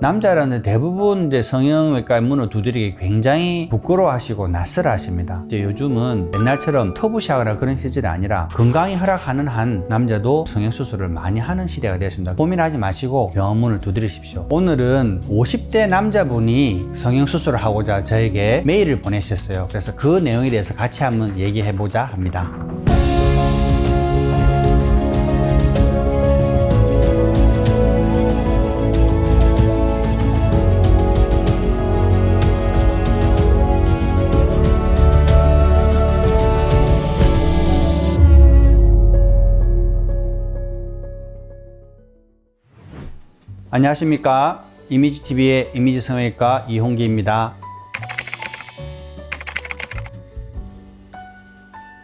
남자라는 대부분 이제 성형외과 문을 두드리기 굉장히 부끄러워하시고 낯설어 하십니다. 이제 요즘은 옛날처럼 터부시하거나 그런 시절이 아니라 건강이 허락하는 한 남자도 성형수술을 많이 하는 시대가 되었습니다. 고민하지 마시고 병원 문을 두드리십시오. 오늘은 50대 남자분이 성형수술을 하고자 저에게 메일을 보내셨어요. 그래서 그 내용에 대해서 같이 한번 얘기해보자 합니다. 안녕하십니까. 이미지TV의 이미지성형외과 이홍기입니다.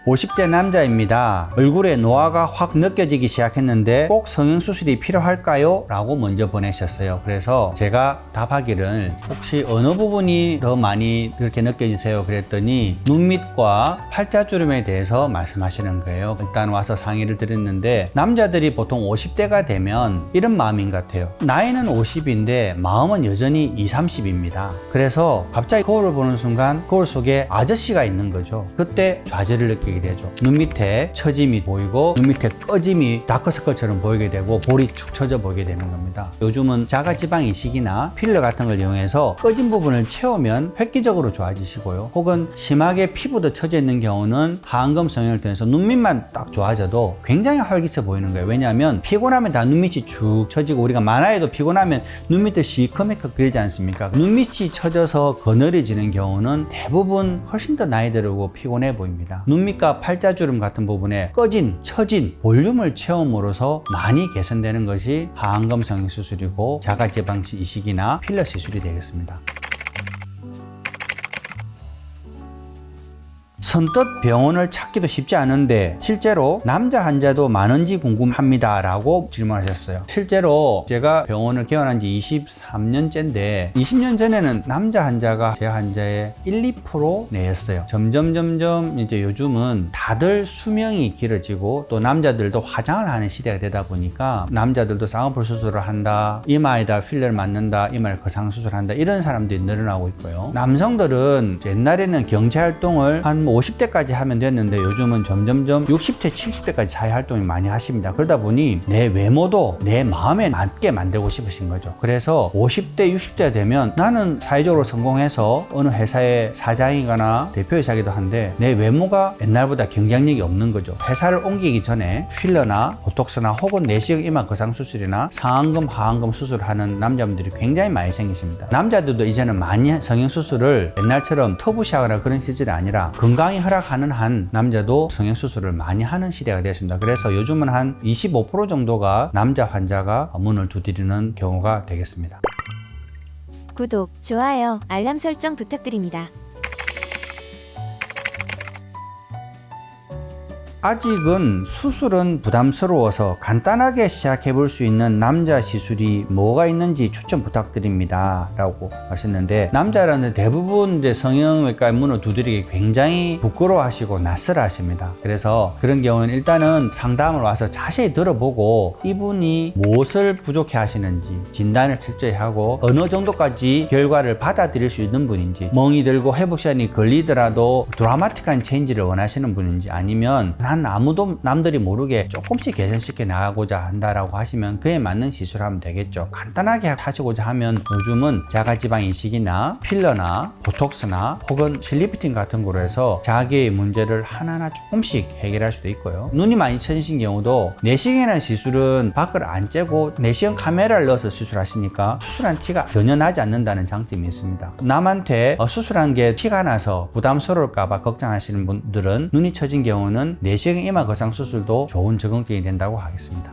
50대 남자입니다. 얼굴에 노화가 확 느껴지기 시작했는데 꼭 성형수술이 필요할까요? 라고 먼저 보내셨어요. 그래서 제가 답하기를 혹시 어느 부분이 더 많이 그렇게 느껴지세요? 그랬더니 눈 밑과 팔자주름에 대해서 말씀하시는 거예요. 일단 와서 상의를 드렸는데 남자들이 보통 50대가 되면 이런 마음인 것 같아요. 나이는 50인데 마음은 여전히 20, 30입니다. 그래서 갑자기 거울을 보는 순간 거울 속에 아저씨가 있는 거죠. 그때 좌절을 느끼게 되죠. 눈 밑에 처짐이 보이고 눈 밑에 꺼짐이 다크서클처럼 보이게 되고 볼이 축 처져 보이게 되는 겁니다. 요즘은 자가지방 이식이나 필러 같은 걸 이용해서 꺼진 부분을 채우면 획기적으로 좋아지시고요. 혹은 심하게 피부도 처져 있는 경우는 하안검 성형을 통해서 눈 밑만 딱 좋아져도 굉장히 활기차 보이는 거예요. 왜냐하면 피곤하면 다 눈 밑이 축 처지고 우리가 만화에도 피곤하면 눈 밑에 시커멓게 그리지 않습니까? 눈 밑이 처져서 거늘해지는 경우는 대부분 훨씬 더 나이 들고 피곤해 보입니다. 눈 밑과 팔자주름 같은 부분에 꺼진, 처진 볼륨을 채움으로써 많이 개선되는 것이 하안검 성형수술이고 자가지방 이식이나 필러 시술이 되겠습니다. 선뜻 병원을 찾기도 쉽지 않은데 실제로 남자 환자도 많은지 궁금합니다 라고 질문하셨어요. 실제로 제가 병원을 개원한 지 23년째인데 20년 전에는 남자 환자가 제 환자의 1, 2% 내였어요. 점점 이제 요즘은 다들 수명이 길어지고 또 남자들도 화장을 하는 시대가 되다 보니까 남자들도 쌍꺼풀 수술을 한다, 이마에다 필러를 맞는다, 이마에 거상수술을 한다 이런 사람들이 늘어나고 있고요. 남성들은 옛날에는 경제활동을 한 50대까지 하면 됐는데 요즘은 점점점 60대, 70대까지 사회활동을 많이 하십니다. 그러다 보니 내 외모도 내 마음에 맞게 만들고 싶으신 거죠. 그래서 50대, 60대가 되면 나는 사회적으로 성공해서 어느 회사의 사장이거나 대표이사기도 한데 내 외모가 옛날보다 경쟁력이 없는 거죠. 회사를 옮기기 전에 필러나 보톡스나 혹은 내시경 이마 거상수술이나 상안검, 하안검 수술을 하는 남자분들이 굉장히 많이 생기십니다. 남자들도 이제는 많이 성형수술을 옛날처럼 터부시하거나 그런 시절이 아니라 건강이 허락하는 한 남자도 성형수술을 많이 하는 시대가 되었습니다. 그래서 요즘은 한 25% 정도가 남자 환자가 문을 두드리는 경우가 되겠습니다. 구독, 좋아요, 알람 설정 부탁드립니다. 아직은 수술은 부담스러워서 간단하게 시작해 볼 수 있는 남자 시술이 뭐가 있는지 추천 부탁드립니다 라고 하셨는데 남자라는 대부분 이제 성형외과 문을 두드리기 굉장히 부끄러워하시고 낯설어 하십니다. 그래서 그런 경우는 일단은 상담을 와서 자세히 들어보고 이분이 무엇을 부족해 하시는지 진단을 철저히 하고 어느 정도까지 결과를 받아들일 수 있는 분인지 멍이 들고 회복 시간이 걸리더라도 드라마틱한 체인지를 원하시는 분인지 아니면 난 아무도 남들이 모르게 조금씩 개선시켜 나가고자 한다라고 하시면 그에 맞는 시술을 하면 되겠죠. 간단하게 하시고자 하면 요즘은 자가지방 이식이나 필러나 보톡스나 혹은 실리프팅 같은 거로 해서 자기의 문제를 하나하나 조금씩 해결할 수도 있고요. 눈이 많이 처지신 경우도 내시경이라는 시술은 밖을 안 째고 내시경 카메라를 넣어서 수술하시니까 수술한 티가 전혀 나지 않는다는 장점이 있습니다. 남한테 수술한 게 티가 나서 부담스러울까봐 걱정하시는 분들은 눈이 처진 경우는 내시경 이마 거상 수술도 좋은 적응증이 된다고 하겠습니다.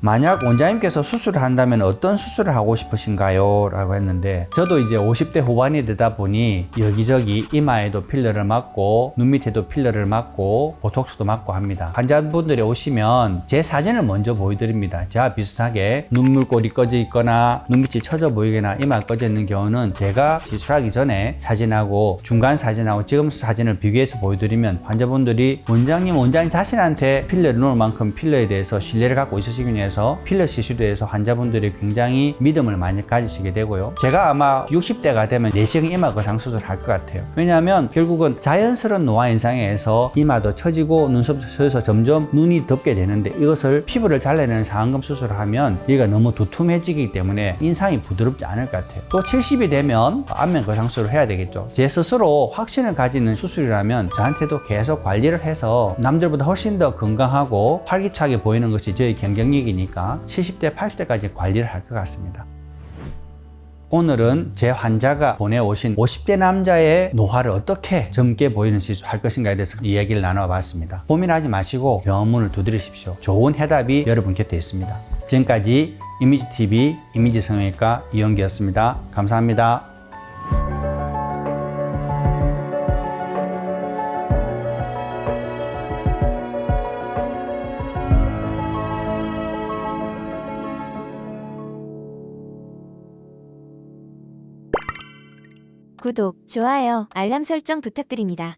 만약 원장님께서 수술을 한다면 어떤 수술을 하고 싶으신가요? 라고 했는데 저도 이제 50대 후반이 되다 보니 여기저기 이마에도 필러를 맞고 눈 밑에도 필러를 맞고 보톡스도 맞고 합니다. 환자분들이 오시면 제 사진을 먼저 보여드립니다. 저와 비슷하게 눈물골이 꺼져 있거나 눈 밑이 처져 보이거나 이마가 꺼져 있는 경우는 제가 시술하기 전에 사진하고 중간 사진하고 지금 사진을 비교해서 보여드리면 환자분들이 원장님 자신한테 필러를 놓을 만큼 필러에 대해서 신뢰를 갖고 있으시기 위해서 통해서 필러 시술에 대해서 환자분들이 굉장히 믿음을 많이 가지시게 되고요. 제가 아마 60대가 되면 내시경 이마 거상 수술을 할 것 같아요. 왜냐하면 결국은 자연스러운 노화 현상에서 이마도 처지고 눈썹도 처져서 점점 눈이 덮게 되는데, 이것을 피부를 잘라내는 상안검 수술을 하면 얘가 너무 두툼해지기 때문에 인상이 부드럽지 않을 것 같아요. 또 70이 되면 안면 거상 수술을 해야 되겠죠. 제 스스로 확신을 가지는 수술이라면 저한테도 계속 관리를 해서 남들보다 훨씬 더 건강하고 활기차게 보이는 것이 저희 경쟁력이니까 70대, 80대까지 관리를 할 것 같습니다. 오늘은 제 환자가 보내오신 50대 남자의 노화를 어떻게 젊게 보이는 시술 할 것인가에 대해서 이야기를 나눠봤습니다. 고민하지 마시고 병원문을 두드리십시오. 좋은 해답이 여러분 곁에 있습니다. 지금까지 이미지TV 이미지성형외과 이영기였습니다. 감사합니다. 구독, 좋아요, 알람 설정 부탁드립니다.